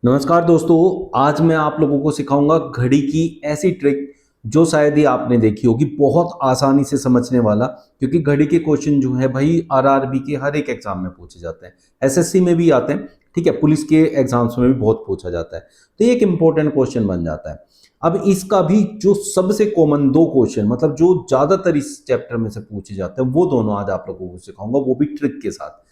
नमस्कार दोस्तों। आज मैं आप लोगों को सिखाऊंगा घड़ी की ऐसी ट्रिक जो शायद ही आपने देखी होगी, बहुत आसानी से समझने वाला। क्योंकि घड़ी के क्वेश्चन जो है भाई आरआरबी के हर एक एग्जाम में पूछे जाते हैं, एसएससी में भी आते हैं, ठीक है, पुलिस के एग्जाम्स में भी बहुत पूछा जाता है। तो ये एक इंपॉर्टेंट क्वेश्चन बन जाता है। अब इसका भी जो सबसे कॉमन दो क्वेश्चन, मतलब जो ज्यादातर इस चैप्टर में से पूछे जाते हैं, वो दोनों आज आप लोगों को सिखाऊंगा, वो भी ट्रिक के साथ।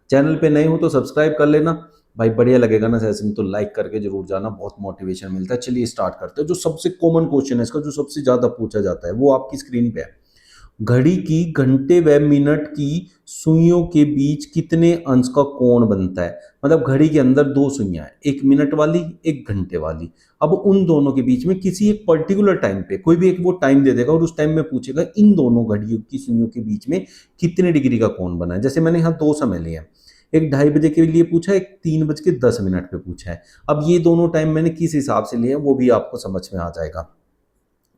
चैनल पे नए हो तो सब्सक्राइब कर लेना भाई, बढ़िया लगेगा ना सेशन तो लाइक करके जरूर जाना, बहुत मोटिवेशन मिलता है। चलिए स्टार्ट करते हैं। जो सबसे कॉमन क्वेश्चन है इसका, जो सबसे ज्यादा पूछा जाता है, वो आपकी स्क्रीन पे है। घड़ी की घंटे व मिनट की सुइयों के बीच कितने अंश का कोण बनता है। मतलब घड़ी के अंदर दो सुइयां हैं, एक मिनट वाली एक घंटे वाली। अब उन दोनों के बीच में किसी एक पर्टिकुलर टाइम पे कोई भी एक वो टाइम दे देगा और उस टाइम में पूछेगा इन दोनों घड़ियों की सुइयों के बीच में कितने डिग्री का कोण बना है। जैसे मैंने यहाँ दो समय लिए हैं, एक 2:30 बजे के लिए पूछा है, एक 3:10 पे पूछा है। अब ये दोनों टाइम मैंने किस हिसाब से लिए हैं वो भी आपको समझ में आ जाएगा।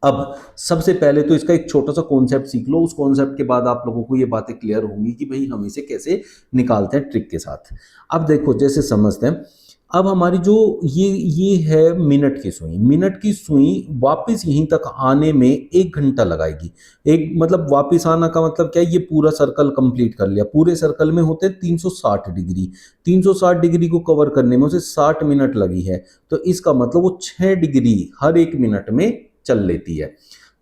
अब सबसे पहले तो इसका एक छोटा सा कॉन्सेप्ट सीख लो, उस कॉन्सेप्ट के बाद आप लोगों को ये बातें क्लियर होंगी कि भाई हम इसे कैसे निकालते हैं ट्रिक के साथ। अब देखो जैसे समझते हैं। अब हमारी जो ये है मिनट की सुई, मिनट की सुई वापस यहीं तक आने में 1 घंटा लगाएगी। एक मतलब वापस आना का मतलब क्या है, ये पूरा सर्कल कंप्लीट कर लिया। पूरे सर्कल में होते हैं 360 डिग्री, 360 डिग्री को कवर करने में उसे 60 मिनट लगी है। तो इसका मतलब वो 6 डिग्री हर एक मिनट में चल लेती है।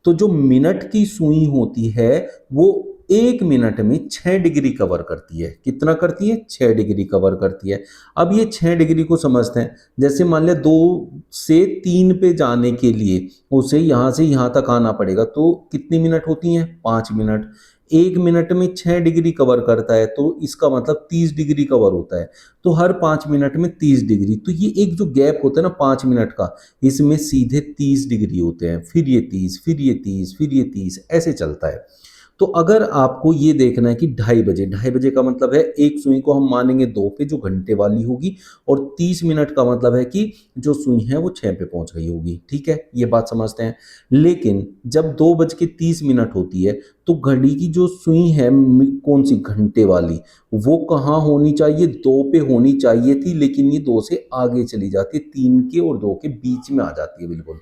तो जो मिनट की सुई होती है वो 1 मिनट में 6 डिग्री कवर करती है। कितना करती है? 6 डिग्री कवर करती है। अब ये 6 डिग्री को समझते हैं। जैसे मान लिया 2 से 3 पे जाने के लिए उसे यहां से यहां तक आना पड़ेगा, तो कितनी मिनट होती हैं? 5 मिनट। 1 मिनट में 6 डिग्री कवर करता है, तो इसका मतलब 30 डिग्री कवर होता है। तो हर 5 मिनट में 30 डिग्री, तो ये एक जो गैप होता है ना 5 मिनट का, इसमें सीधे 30 डिग्री होते हैं। फिर ये 30, फिर ये 30, फिर ये 30, ऐसे चलता है। तो अगर आपको ये देखना है कि 2:30 बजे, 2:30 बजे का मतलब है एक सुई को हम मानेंगे 2 पे जो घंटे वाली होगी, और 30 मिनट का मतलब है कि जो सुई है वो 6 पे पहुंच गई होगी। ठीक है, ये बात समझते हैं। लेकिन जब 2:30 होती है तो घड़ी की जो सुई है कौन सी? घंटे वाली, वो कहाँ होनी चाहिए? 2 पे होनी चाहिए थी, लेकिन ये 2 से आगे चली जाती है, 3 के और 2 के बीच में आ जाती है बिल्कुल।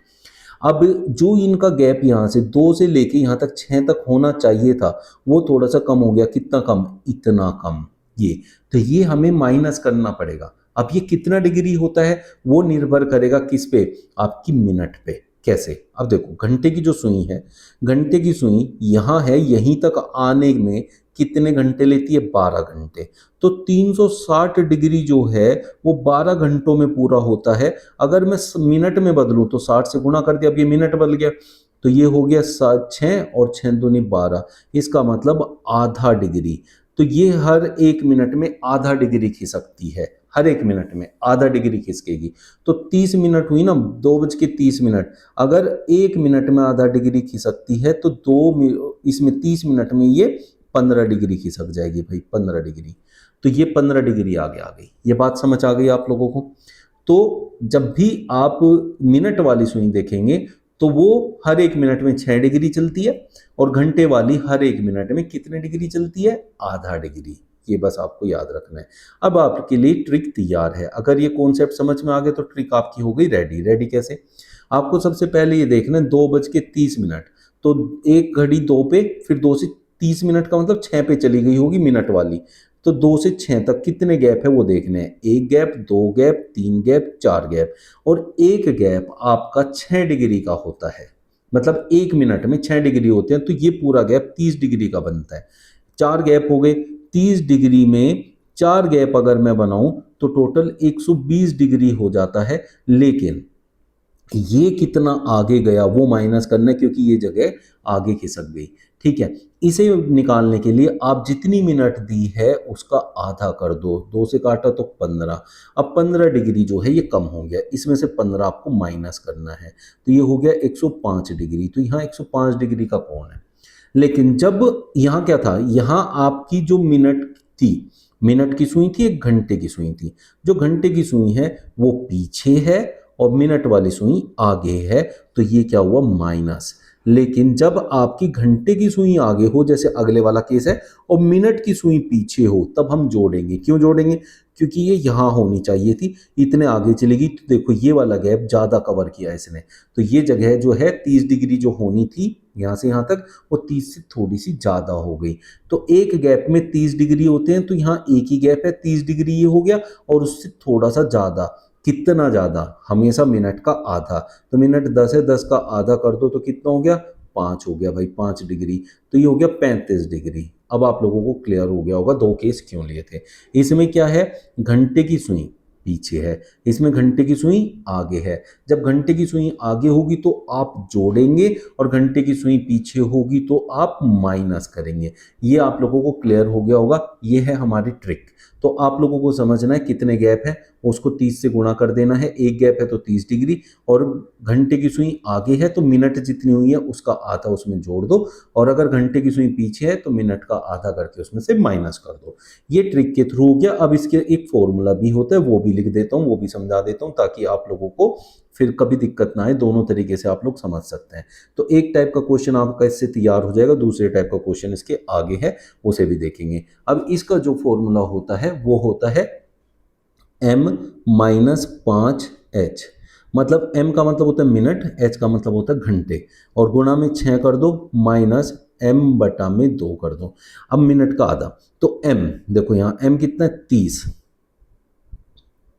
अब जो इनका गैप यहाँ से 2 से लेके यहाँ तक 6 तक होना चाहिए था, वो थोड़ा सा कम हो गया। कितना कम? इतना कम। ये तो ये हमें माइनस करना पड़ेगा। अब ये कितना डिग्री होता है वो निर्भर करेगा किस पे? आपकी मिनट पे। कैसे? अब देखो घंटे की जो सुई है, घंटे की सुई यहाँ है, यहीं तक आने में कितने घंटे लेती है? 12 घंटे। तो 360 डिग्री जो है वो 12 घंटों में पूरा होता है। अगर मैं मिनट में बदलूं तो 60 से गुणा कर दिया, अब ये मिनट बदल गया, तो ये हो गया 6 और 6 दूनी 12। इसका मतलब आधा डिग्री। तो ये हर 1 मिनट में आधा डिग्री खिसकती है, हर 1 मिनट में आधा डिग्री खिसकेगी। तो 30 मिनट हुई ना, 2:30। अगर 1 मिनट में आधा डिग्री खिसकती है तो इसमें 30 मिनट में ये 15 डिग्री खिसक जाएगी भाई, 15 डिग्री। तो ये 15 डिग्री आगे आ गई। ये बात समझ आ गई आप लोगों को? तो जब भी आप मिनट वाली सुई देखेंगे तो वो हर 1 मिनट में 6 डिग्री चलती है, और घंटे वाली हर 1 मिनट में कितने डिग्री चलती है? आधा डिग्री। ये बस आपको याद रखना है। अब आपके लिए ट्रिक तैयार है। अगर ये कॉन्सेप्ट समझ में आ गए तो ट्रिक आपकी हो गई रेडी। रेडी कैसे? आपको सबसे पहले ये देखना है 2:30। तो एक घड़ी 2 पे, फिर 2 से 30 मिनट का मतलब 6 पे चली गई होगी मिनट वाली। तो 2 से 6 तक कितने गैप है वो देखने हैं। एक गैप, 2 गैप, 3 गैप, 4 गैप, और एक गैप आपका 6 डिग्री का होता है। मतलब 1 मिनट में 6 डिग्री होते हैं, तो ये पूरा गैप 30 डिग्री का बनता है। 4 गैप हो गए। 30 डिग्री में 4 गैप अगर मैं बनाऊं तो टोटल 120 डिग्री हो जाता है। लेकिन ये कितना आगे गया वो माइनस करना है, क्योंकि ये जगह आगे खिसक गई। ठीक है, इसे निकालने के लिए आप जितनी मिनट दी है उसका आधा कर दो। 2 से काटा तो 15। अब 15 डिग्री जो है ये कम हो गया, इसमें से 15 आपको माइनस करना है। तो ये हो गया 105 डिग्री। तो यहाँ 105 डिग्री का कोण है। लेकिन जब यहाँ क्या था, यहाँ आपकी जो मिनट थी, मिनट की सुई थी, एक घंटे की सुई थी। जो घंटे की सुई है वो पीछे है और मिनट वाली सुई आगे है। तो ये क्या हुआ? माइनस। लेकिन जब आपकी घंटे की सुई आगे हो, जैसे अगले वाला केस है, और मिनट की सुई पीछे हो, तब हम जोड़ेंगे। क्यों जोड़ेंगे? क्योंकि ये यहाँ होनी चाहिए थी, इतने आगे चलेगी तो देखो ये वाला गैप ज़्यादा कवर किया इसने, तो ये जगह जो है 30 डिग्री जो होनी थी यहाँ से यहाँ तक, वो 30 से थोड़ी सी ज़्यादा हो गई। तो एक गैप में 30 डिग्री होते हैं, तो यहाँ एक ही गैप है, 30 डिग्री ये हो गया, और उससे थोड़ा सा ज़्यादा। कितना ज़्यादा? हमेशा मिनट का आधा। तो मिनट 10 है, 10 का आधा कर दो तो कितना हो गया? 5 हो गया भाई, 5 डिग्री। तो ये हो गया 35 डिग्री। अब आप लोगों को क्लियर हो गया होगा दो केस क्यों लिए थे। इसमें क्या है, घंटे की सुई पीछे है, इसमें घंटे की सुई आगे है। जब घंटे की सुई आगे होगी तो आप जोड़ेंगे, और घंटे की सुई पीछे होगी तो आप माइनस करेंगे। ये आप लोगों को क्लियर हो गया होगा, ये है हमारी ट्रिक। तो आप लोगों को समझना है कितने गैप है, उसको 30 से गुणा कर देना है। एक गैप है तो 30 डिग्री, और घंटे की सुई आगे है तो मिनट जितनी हुई है उसका आधा उसमें जोड़ दो, और अगर घंटे की सुई पीछे है तो मिनट का आधा करके उसमें से माइनस कर दो। ये ट्रिक के थ्रू हो गया। अब इसके एक फॉर्मूला भी होता है, वो भी लिख देता हूँ, वो भी समझा देता हूँ, ताकि आप लोगों को फिर कभी दिक्कत ना आए। दोनों तरीके से आप लोग समझ सकते हैं। तो एक टाइप का क्वेश्चन आपका इससे तैयार हो जाएगा, दूसरे टाइप का क्वेश्चन इसके आगे है, उसे भी देखेंगे। अब इसका जो फॉर्मूला होता है वो होता है m माइनस 5h। मतलब m का मतलब होता है मिनट, h का मतलब होता है घंटे, और गुणा में 6 कर दो, माइनस m बटा में 2 कर दो। अब मिनट का आधा, तो m देखो यहाँ m कितना है, 30,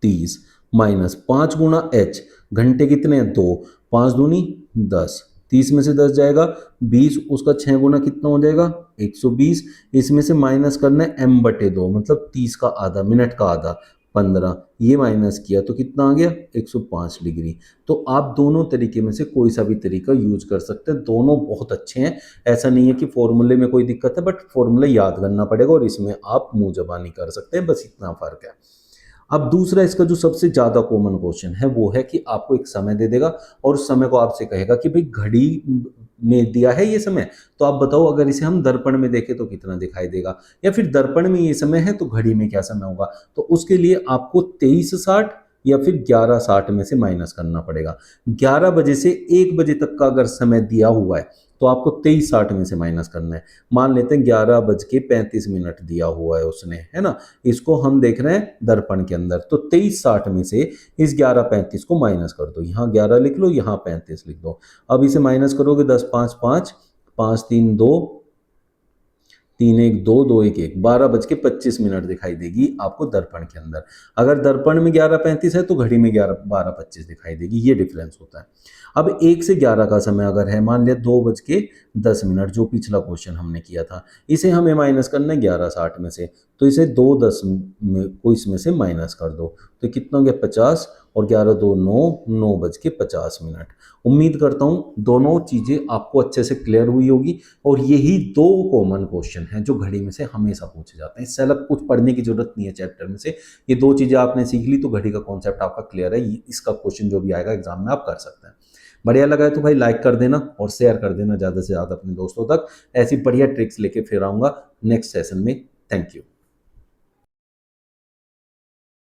30 माइनस 5 गुणा h, घंटे कितने हैं, 2, 5 दूनी 10, 30 में से 10 जाएगा 20, उसका 6 गुना कितना हो जाएगा, 120। इसमें से माइनस करना है m बटे 2, मतलब 30 का आधा, मिनट का आधा 15, ये माइनस किया तो कितना आ गया, 105 डिग्री। तो आप दोनों तरीके में से कोई सा भी तरीका यूज कर सकते हैं, दोनों बहुत अच्छे हैं। ऐसा नहीं है कि फॉर्मूले में कोई दिक्कत है, बट फॉर्मूला याद करना पड़ेगा, और इसमें आप मुंह जबानी कर सकते हैं, बस इतना फर्क है। अब दूसरा इसका जो सबसे ज्यादा कॉमन क्वेश्चन है वो है कि आपको एक समय दे देगा, और उस समय को आपसे कहेगा कि भाई घड़ी में दिया है ये समय, तो आप बताओ अगर इसे हम दर्पण में देखें तो कितना दिखाई देगा, या फिर दर्पण में ये समय है तो घड़ी में क्या समय होगा। तो उसके लिए आपको 23:60 या फिर 11:60 में से माइनस करना पड़ेगा। 11 बजे से 1 बजे तक का अगर समय दिया हुआ है तो आपको 23:60 में से माइनस करना है। मान लेते हैं 11:35 दिया हुआ है उसने, है ना, इसको हम देख रहे हैं दर्पण के अंदर, तो 23:60 में से इस 11:35 को माइनस कर दो, यहाँ 11 लिख लो, यहाँ 35 लिख दो। अब इसे माइनस करोगे, 10 5 5, 5 3 2, 3 1 2, 2 1 1, 12:25 दिखाई देगी आपको दर्पण के अंदर। अगर दर्पण में 11:35 है तो घड़ी में 12:25 दिखाई देगी, ये डिफरेंस होता है। अब 1 से 11 का समय अगर है, मान लिया 2:10, जो पिछला क्वेश्चन हमने किया था, इसे हमें माइनस करना है 11:60 में से, तो इसे 2:10 में को इसमें से माइनस कर दो, तो कितना हो गया, 50, और 11 2 9, 9:50। उम्मीद करता हूँ दोनों चीजें आपको अच्छे से क्लियर हुई होगी, और यही दो कॉमन क्वेश्चन हैं जो घड़ी में से हमेशा पूछे जाते हैं। इससे अलग कुछ पढ़ने की जरूरत नहीं है चैप्टर में से, ये दो चीजें आपने सीख ली तो घड़ी का कॉन्सेप्ट आपका क्लियर है। इसका क्वेश्चन जो भी आएगा एग्जाम में आप कर सकते हैं। बढ़िया लगा है तो भाई लाइक कर देना और शेयर कर देना ज़्यादा से ज़्यादा अपने दोस्तों तक। ऐसी बढ़िया ट्रिक्स लेके फिर आऊँगा नेक्स्ट सेशन में। Thank you.